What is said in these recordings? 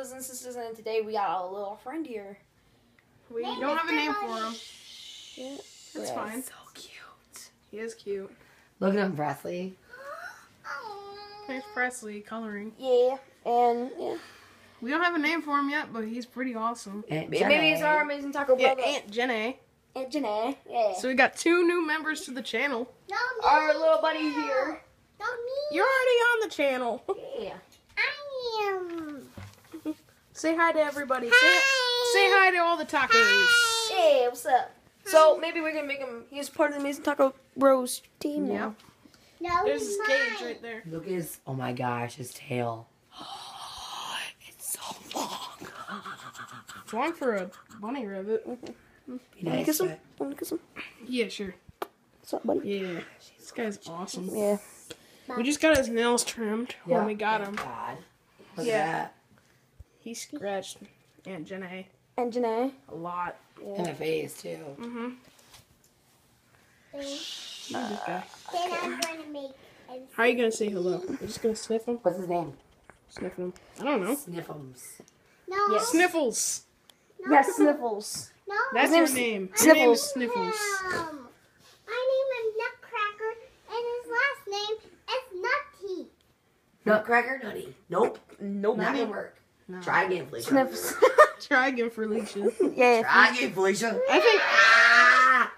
brothers and sisters, and today we got a little friend here. We don't have a name for him. Yeah. That's fine. So cute. He is cute. Look at him, Presley. There's Presley coloring. Yeah, and yeah. We don't have a name for him yet, but he's pretty awesome. Maybe it's our amazing taco Yeah, brother. Aunt Jenny. Aunt Jenny. Yeah. So we got 2 new members to the channel. Our little buddy here. You're already on the channel. Yeah. I am. Say hi to everybody. Say hi to all the tacos. Hey, what's up? So maybe we can make him. He's part of the Amazing Taco Bros team now. No, There's his cage right there. Look at his, oh my gosh, his tail. It's so long. It's long for a bunny rabbit. Be nice, Kiss him. but- Want to kiss him? Yeah, sure. What's up, buddy? Yeah, this guy's awesome. Yeah. We just got his nails trimmed when Yeah, we got thank him. God. Look Yeah. at that. He scratched Aunt Jenny And Janae. a lot. In the face, too. Mm-hmm. This guy. Then I'm going to make. How are you gonna say hello? You're just gonna sniff him? What's his name? Sniff him. I don't know. Sniffles. No. Yes. Sniffles. Yes, Sniffles. No. That's His your name's name. Your name is Sniffles. Sniffles. My name is Nutcracker, and his last name is Nutty. Nutcracker? Nutty. Nope. Nope. Not gonna work. No. Try again, Felicia. Sniffles. Try again for Alicia. Yeah. Try again, Felicia. I think. Ah!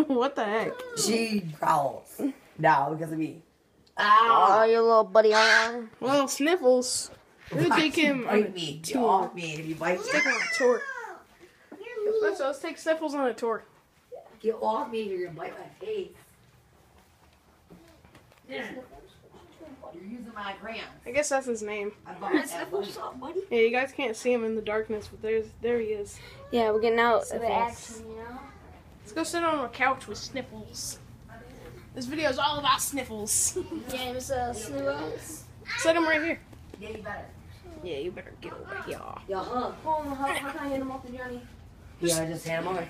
What the heck? She growls. No, because of me. Oh, Ah! your little buddy on. Well, Sniffles. We're gonna take him on a Bite me. Get tour. off me. If you bite me, Take him on a tour. You're mean. So let's take Sniffles on a tour. get off me. You're gonna bite my face. You're using my crayons. I guess that's his name. I bought that What's up, buddy? Yeah, you guys can't see him in the darkness, but there he is. Yeah, we're getting out of the Sniffles. action, you know? Let's go sit on a couch with Sniffles. This video is all about Sniffles. Yeah, Miss Sniffles. Sit him right here. Yeah, you better. Yeah, you better get over here. Yeah, huh? Hold on, how can I hand him off to Johnny? Yeah, just hand him over.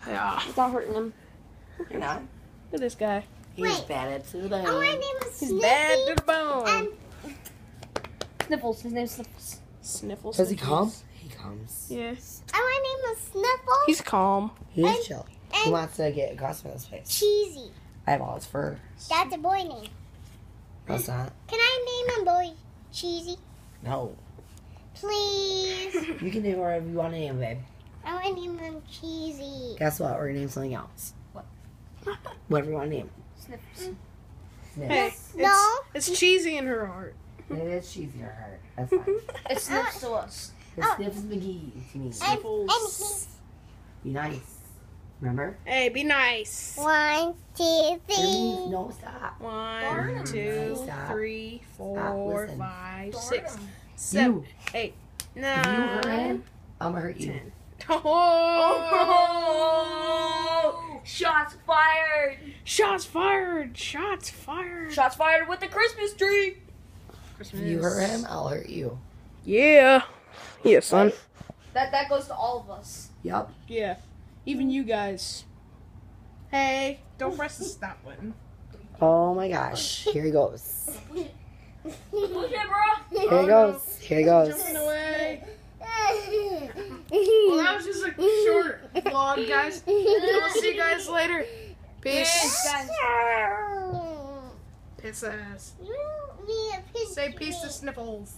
Yeah. Without hurting him. You're not. Look at this guy. He's Wait. bad to the And my name is He's Snippy. bad to the bone. And Sniffles. His name's Sniffles. Sniffles. Does he come? Sniffles. He comes. Yes. my name is Sniffles. He's calm. He is And- chill. He and- wants to get across from his face. Cheesy. I have all his fur. That's a boy name. That's not. Can I name a boy Cheesy? No. Please. You can name whatever you want to name, babe. I want to name him Cheesy. Guess what? We're going to name something else. What? Whatever you want to name. Sniffles. Sniff. Hey, No. it's cheesy in her heart. It is cheesy or hard. That's fine. It sniffs to us. It sniffs McGee to me. And Sniffles. Be nice. Remember? Hey, be nice. 1, 2, It 3. means no, stop. 1, 2, Stop. 3, Stop, 4, listen. 5, Darn 6, him. 7, You. 8, If you hurt 9, him, I'm going to hurt you. 10. Oh! Shots fired! Shots fired! Shots fired! Shots fired with the Christmas tree! If you hurt him, I'll hurt you. Yeah. Yeah, son. That goes to all of us. Yup. Yeah. Even you guys. Hey, don't press the stop button. Oh my gosh. Here he goes. Push it, bro! Here he goes. Here he goes. Jumping away. Well, that was just a short vlog, guys. We'll see you guys later. Peace. Guys. Piss ass. You need a picture. Say peace to Sniffles.